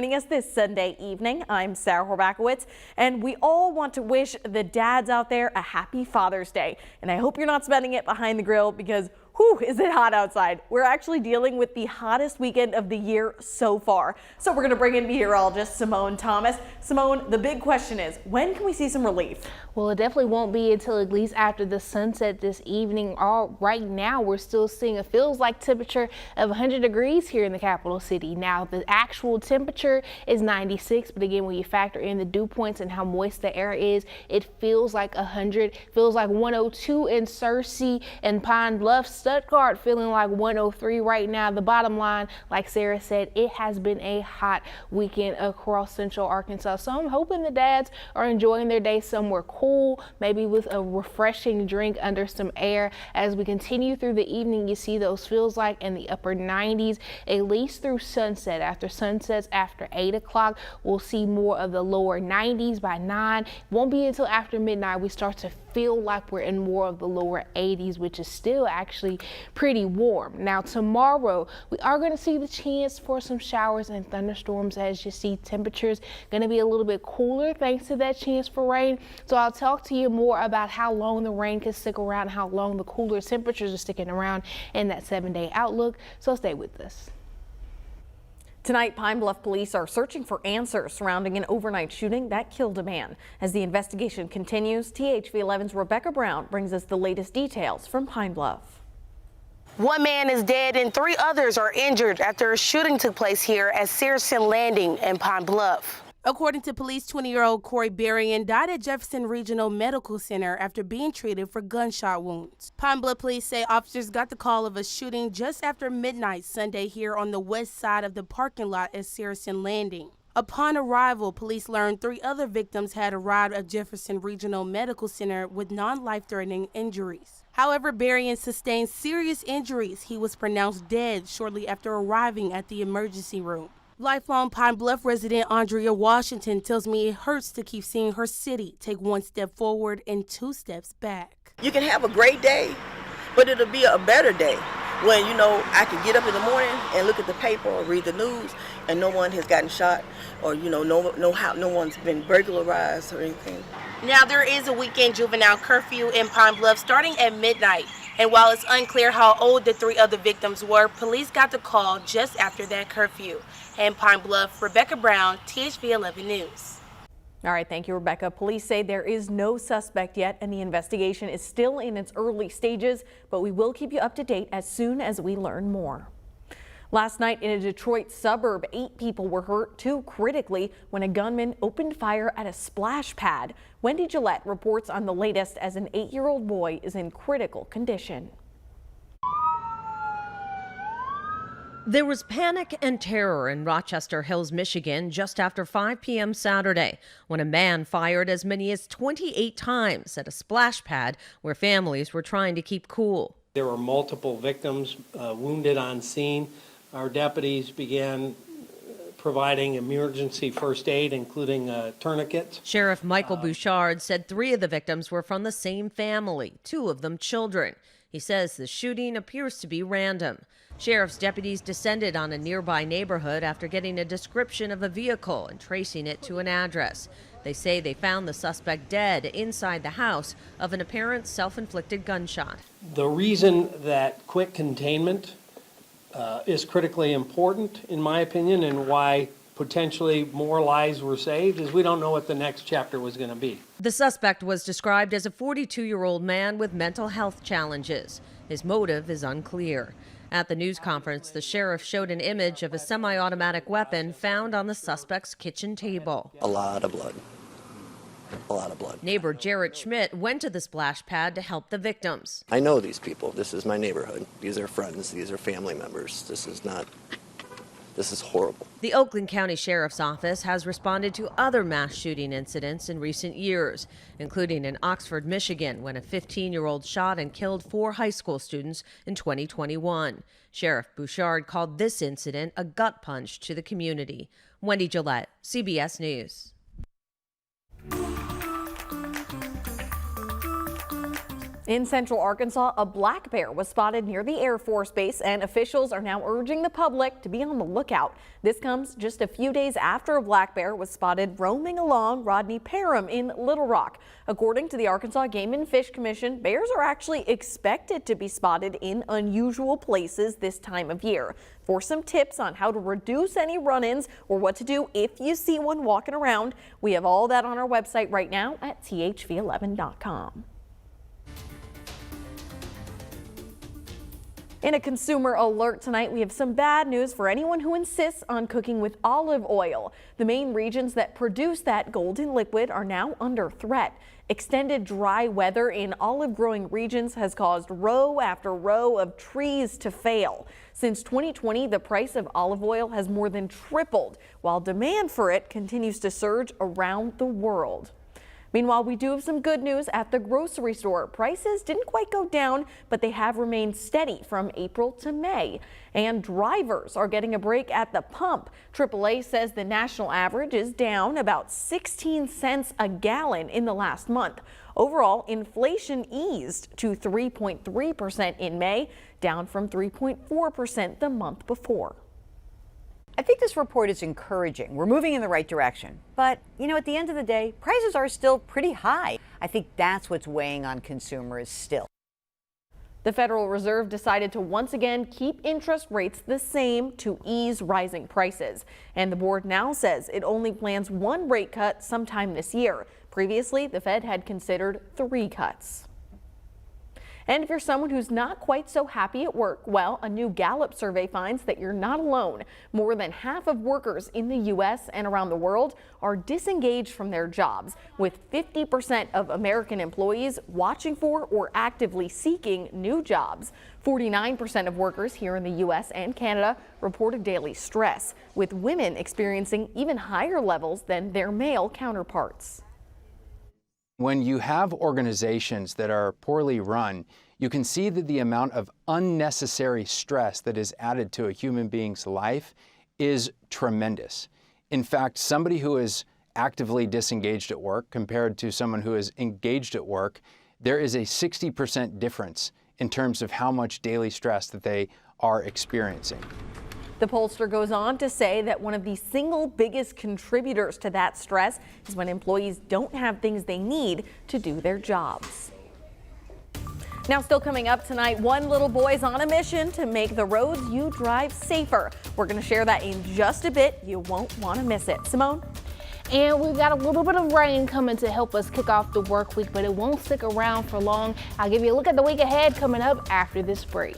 Joining us this Sunday evening, I'm Sarah Horbacewicz, and we all want to wish the dads out there a happy Father's Day. And I hope you're not spending it behind the grill because whew, is it hot outside. We're actually dealing with the hottest weekend of the year so far. So we're going to bring in meteorologist Simone Thomas. Simone, the big question is, when can we see some relief? Well, it definitely won't be until at least after the sunset this evening. Right now, we're still seeing a feels like temperature of 100 degrees here in the capital city. Now, the actual temperature is 96, but again, when you factor in the dew points and how moist the air is, it feels like 100, feels like 102 in Searcy and Pine Bluff. Stuttgart feeling like 103 right now. The bottom line, like Sarah said, it has been a hot weekend across central Arkansas. So I'm hoping the dads are enjoying their day somewhere cool, maybe with a refreshing drink under some air. As we continue through the evening, you see those feels like in the upper 90s, at least through sunset. After sunsets after 8 o'clock, we'll see more of the lower 90s by 9. Won't be until after midnight we start to feel like we're in more of the lower 80s, which is still actually pretty warm. Now tomorrow we are going to see the chance for some showers and thunderstorms. As you see, temperatures going to be a little bit cooler thanks to that chance for rain. So I'll talk to you more about how long the rain can stick around, how long the cooler temperatures are sticking around in that 7-day outlook. So stay with us. Tonight, Pine Bluff police are searching for answers surrounding an overnight shooting that killed a man. As the investigation continues, THV 11's Rebecca Brown brings us the latest details from Pine Bluff. One man is dead and 3 others are injured after a shooting took place here at Searson Landing in Pine Bluff. According to police, 20-year-old Corey Berrien died at Jefferson Regional Medical Center after being treated for gunshot wounds. Pine Bluff police say officers got the call of a shooting just after midnight Sunday here on the west side of the parking lot at Searson Landing. Upon arrival, police learned 3 other victims had arrived at Jefferson Regional Medical Center with non-life-threatening injuries. However, Berrien sustained serious injuries. He was pronounced dead shortly after arriving at the emergency room. Lifelong Pine Bluff resident Andrea Washington tells me it hurts to keep seeing her city take 1 step forward and 2 steps back. You can have a great day, but it'll be a better day when, I can get up in the morning and look at the paper or read the news and no one has gotten shot or, no one's been burglarized or anything. Now, there is a weekend juvenile curfew in Pine Bluff starting at midnight. And while it's unclear how old the 3 other victims were, police got the call just after that curfew. In Pine Bluff, Rebecca Brown, THV 11 News. All right, thank you, Rebecca. Police say there is no suspect yet and the investigation is still in its early stages, but we will keep you up to date as soon as we learn more. Last night in a Detroit suburb, 8 people were hurt, 2 critically, when a gunman opened fire at a splash pad. Wendy Gillette reports on the latest as an 8-year-old boy is in critical condition. There was panic and terror in Rochester Hills, Michigan, just after 5 p.m. Saturday when a man fired as many as 28 times at a splash pad where families were trying to keep cool. There were multiple victims wounded on scene. Our deputies began providing emergency first aid, including tourniquets. Sheriff Michael Bouchard said 3 of the victims were from the same family, 2 of them children. He says the shooting appears to be random. Sheriff's deputies descended on a nearby neighborhood after getting a description of a vehicle and tracing it to an address. They say they found the suspect dead inside the house of an apparent self-inflicted gunshot. The reason that quick containment is critically important, in my opinion, and why potentially more lives were saved is we don't know what the next chapter was going to be. The suspect was described as a 42-year-old man with mental health challenges. His motive is unclear. At the news conference, the sheriff showed an image of a semi-automatic weapon found on the suspect's kitchen table. A lot of blood. A lot of blood. Neighbor Jarrett Schmidt went to the splash pad to help the victims. I know these people. This is my neighborhood. These are friends. These are family members. This is horrible. The Oakland County Sheriff's Office has responded to other mass shooting incidents in recent years, including in Oxford, Michigan, when a 15-year-old shot and killed 4 high school students in 2021. Sheriff Bouchard called this incident a gut punch to the community. Wendy Gillette, CBS News. In central Arkansas, a black bear was spotted near the Air Force Base, and officials are now urging the public to be on the lookout. This comes just a few days after a black bear was spotted roaming along Rodney Parham in Little Rock. According to the Arkansas Game and Fish Commission, bears are actually expected to be spotted in unusual places this time of year. For some tips on how to reduce any run-ins or what to do if you see one walking around, we have all that on our website right now at thv11.com. In a consumer alert tonight, we have some bad news for anyone who insists on cooking with olive oil. The main regions that produce that golden liquid are now under threat. Extended dry weather in olive growing regions has caused row after row of trees to fail. Since 2020, the price of olive oil has more than tripled, while demand for it continues to surge around the world. Meanwhile, we do have some good news at the grocery store. Prices didn't quite go down, but they have remained steady from April to May. And drivers are getting a break at the pump. AAA says the national average is down about 16 cents a gallon in the last month. Overall, inflation eased to 3.3% in May, down from 3.4% the month before. I think this report is encouraging. We're moving in the right direction. But, at the end of the day, prices are still pretty high. I think that's what's weighing on consumers still. The Federal Reserve decided to once again keep interest rates the same to ease rising prices. And the board now says it only plans one rate cut sometime this year. Previously, the Fed had considered 3 cuts. And if you're someone who's not quite so happy at work, well, a new Gallup survey finds that you're not alone. More than half of workers in the U.S. and around the world are disengaged from their jobs, with 50% of American employees watching for or actively seeking new jobs. 49% of workers here in the U.S. and Canada reported daily stress, with women experiencing even higher levels than their male counterparts. When you have organizations that are poorly run, you can see that the amount of unnecessary stress that is added to a human being's life is tremendous. In fact, somebody who is actively disengaged at work compared to someone who is engaged at work, there is a 60% difference in terms of how much daily stress that they are experiencing. The pollster goes on to say that one of the single biggest contributors to that stress is when employees don't have things they need to do their jobs. Now, still coming up tonight, one little boy's on a mission to make the roads you drive safer. We're going to share that in just a bit. You won't want to miss it. Simone? And we've got a little bit of rain coming to help us kick off the work week, but it won't stick around for long. I'll give you a look at the week ahead coming up after this break.